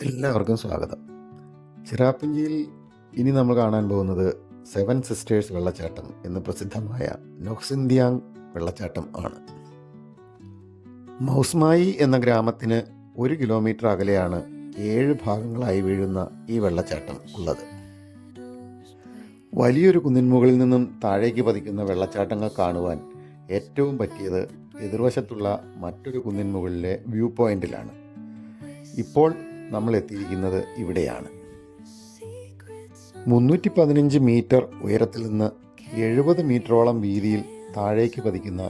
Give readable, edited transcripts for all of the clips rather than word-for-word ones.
എല്ലാവർക്കും സ്വാഗതം. ചിറാപ്പുഞ്ചിയിൽ ഇനി നമ്മൾ കാണാൻ പോകുന്നത് 7 സിസ്റ്റേഴ്സ് വെള്ളച്ചാട്ടം എന്ന് പ്രസിദ്ധമായ നോക്സിന്ത്യാങ് വെള്ളച്ചാട്ടം ആണ്. മൗസ്മായി എന്ന ഗ്രാമത്തിന് 1 കിലോമീറ്റർ അകലെയാണ് 7 ഭാഗങ്ങളായി വീഴുന്ന ഈ വെള്ളച്ചാട്ടം ഉള്ളത്. വലിയൊരു കുന്നിൻ മുകളിൽ നിന്നും താഴേക്ക് പതിക്കുന്ന വെള്ളച്ചാട്ടങ്ങൾ കാണുവാൻ ഏറ്റവും പറ്റിയത് എതിർവശത്തുള്ള മറ്റൊരു കുന്നിൻ മുകളിലെ വ്യൂ പോയിന്റിലാണ്. ഇപ്പോൾ നമ്മൾ എത്തിയിരിക്കുന്നത് ഇവിടെയാണ്. 315 മീറ്റർ ഉയരത്തിൽ നിന്ന് 70 മീറ്ററോളം വീതിയിൽ താഴേക്ക് പതിക്കുന്ന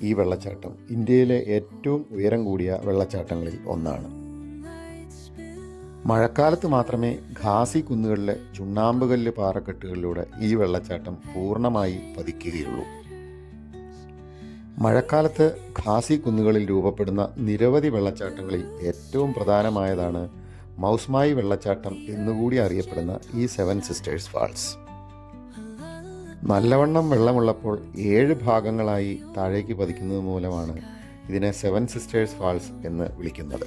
ഈ വെള്ളച്ചാട്ടം ഇന്ത്യയിലെ ഏറ്റവും ഉയരം കൂടിയ വെള്ളച്ചാട്ടങ്ങളിൽ ഒന്നാണ്. മഴക്കാലത്ത് മാത്രമേ ഖാസി കുന്നുകളിലെ ചുണ്ണാമ്പുകല്ല് പാറക്കെട്ടുകളിലൂടെ ഈ വെള്ളച്ചാട്ടം പൂർണ്ണമായി പതിക്കുകയുള്ളൂ. മഴക്കാലത്ത് ഖാസി കുന്നുകളിൽ രൂപപ്പെടുന്ന നിരവധി വെള്ളച്ചാട്ടങ്ങളിൽ ഏറ്റവും പ്രധാനമായതാണ് മൗസ്മായി വെള്ളച്ചാട്ടം എന്നുകൂടി അറിയപ്പെടുന്ന ഈ 7 സിസ്റ്റേഴ്സ് ഫാൾസ്. നല്ലവണ്ണം വെള്ളമുള്ളപ്പോൾ 7 ഭാഗങ്ങളായി താഴേക്ക് പതിക്കുന്നത് മൂലമാണ് ഇതിനെ 7 സിസ്റ്റേഴ്സ് ഫാൾസ് എന്ന് വിളിക്കുന്നത്.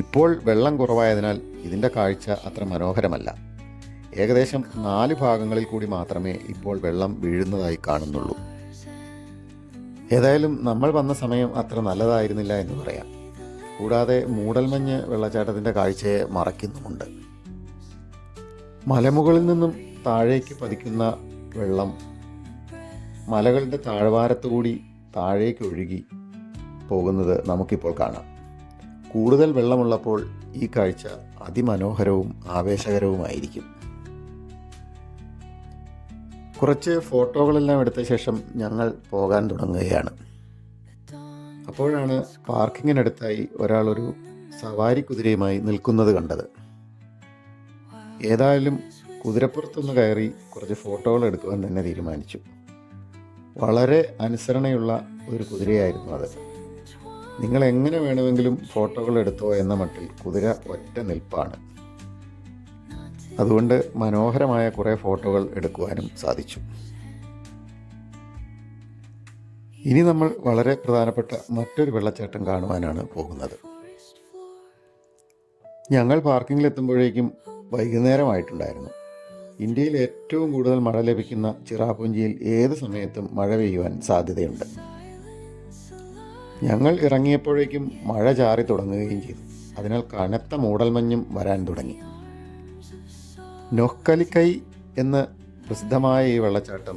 ഇപ്പോൾ വെള്ളം കുറവായതിനാൽ ഇതിൻ്റെ കാഴ്ച അത്ര മനോഹരമല്ല. ഏകദേശം 4 ഭാഗങ്ങളിൽ കൂടി മാത്രമേ ഇപ്പോൾ വെള്ളം വീഴുന്നതായി കാണുന്നുള്ളൂ. ഏതായാലും നമ്മൾ വന്ന സമയം അത്ര നല്ലതായിരുന്നില്ല എന്ന് പറയാം. കൂടാതെ മൂടൽമഞ്ഞ് വെള്ളച്ചാട്ടത്തിൻ്റെ കാഴ്ചയെ മറയ്ക്കുന്നുമുണ്ട്. മലമുകളിൽ നിന്നും താഴേക്ക് പതിക്കുന്ന വെള്ളം മലകളുടെ താഴ്വാരത്തുകൂടി താഴേക്ക് ഒഴുകി പോകുന്നത് നമുക്കിപ്പോൾ കാണാം. കൂടുതൽ വെള്ളമുള്ളപ്പോൾ ഈ കാഴ്ച അതിമനോഹരവും ആവേശകരവുമായിരിക്കും. കുറച്ച് ഫോട്ടോകളെല്ലാം എടുത്ത ശേഷം ഞങ്ങൾ പോകാൻ തുടങ്ങുകയാണ്. അപ്പോഴാണ് പാർക്കിങ്ങിനടുത്തായി ഒരാളൊരു സവാരി കുതിരയുമായി നിൽക്കുന്നത് കണ്ടത്. ഏതായാലും കുതിരപ്പുറത്തൊന്ന് കയറി കുറച്ച് ഫോട്ടോകൾ എടുക്കുവാൻ തന്നെ തീരുമാനിച്ചു. വളരെ അനുസരണയുള്ള ഒരു കുതിരയായിരുന്നു അത്. നിങ്ങൾ എങ്ങനെ വേണമെങ്കിലും ഫോട്ടോകൾ എടുത്തോ എന്ന മട്ടിൽ കുതിര ഒറ്റ നിൽപ്പാണ്. അതുകൊണ്ട് മനോഹരമായ കുറേ ഫോട്ടോകൾ എടുക്കുവാനും സാധിച്ചു. ഇനി നമ്മൾ വളരെ പ്രധാനപ്പെട്ട മറ്റൊരു വെള്ളച്ചാട്ടം കാണുവാനാണ് പോകുന്നത്. ഞങ്ങൾ പാർക്കിങ്ങിലെത്തുമ്പോഴേക്കും വൈകുന്നേരമായിട്ടുണ്ടായിരുന്നു. ഇന്ത്യയിൽ ഏറ്റവും കൂടുതൽ മഴ ലഭിക്കുന്ന ചിറാപുഞ്ചിയിൽ ഏത് സമയത്തും മഴ പെയ്യുവാൻ സാധ്യതയുണ്ട്. ഞങ്ങൾ ഇറങ്ങിയപ്പോഴേക്കും മഴ ചാറി തുടങ്ങുകയും ചെയ്തു. അതിനാൽ കനത്ത മൂടൽമഞ്ഞും വരാൻ തുടങ്ങി. നോക്കലിക്കൈ എന്ന് പ്രസിദ്ധമായ ഈ വെള്ളച്ചാട്ടം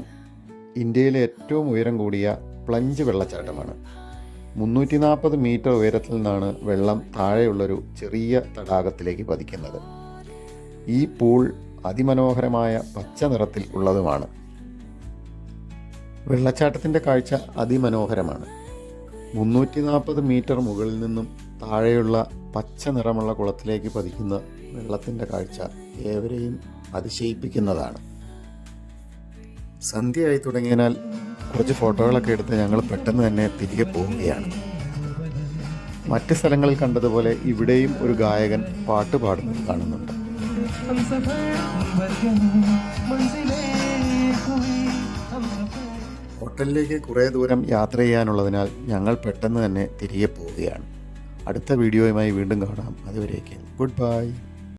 ഇന്ത്യയിലെ ഏറ്റവും ഉയരം കൂടിയ പ്ലഞ്ച് വെള്ളച്ചാട്ടമാണ്. 340 മീറ്റർ ഉയരത്തിൽ നിന്നാണ് വെള്ളം താഴെയുള്ളൊരു ചെറിയ തടാകത്തിലേക്ക് പതിക്കുന്നത്. ഈ പൂൾ അതിമനോഹരമായ പച്ച നിറത്തിൽ ഉള്ളതുമാണ്. വെള്ളച്ചാട്ടത്തിൻ്റെ കാഴ്ച അതിമനോഹരമാണ്. 340 മീറ്റർ മുകളിൽ നിന്നും താഴെയുള്ള പച്ച നിറമുള്ള കുളത്തിലേക്ക് പതിക്കുന്ന വെള്ളത്തിൻ്റെ കാഴ്ച ഏവരെയും അതിശയിപ്പിക്കുന്നതാണ്. സന്ധ്യയായി തുടങ്ങിയതിനാൽ കുറച്ച് ഫോട്ടോകളൊക്കെ എടുത്ത് ഞങ്ങൾ പെട്ടെന്ന് തന്നെ തിരികെ പോവുകയാണ്. മറ്റ് സ്ഥലങ്ങളിൽ കണ്ടതുപോലെ ഇവിടെയും ഒരു ഗായകൻ പാട്ട് പാടുന്നത് കാണുന്നുണ്ട്. ഹോട്ടലിലേക്ക് കുറേ ദൂരം യാത്ര ചെയ്യാനുള്ളതിനാൽ ഞങ്ങൾ പെട്ടെന്ന് തന്നെ തിരികെ പോവുകയാണ്. അടുത്ത വീഡിയോയുമായി വീണ്ടും കാണാം. അതുവരേക്കും ഗുഡ് ബൈ.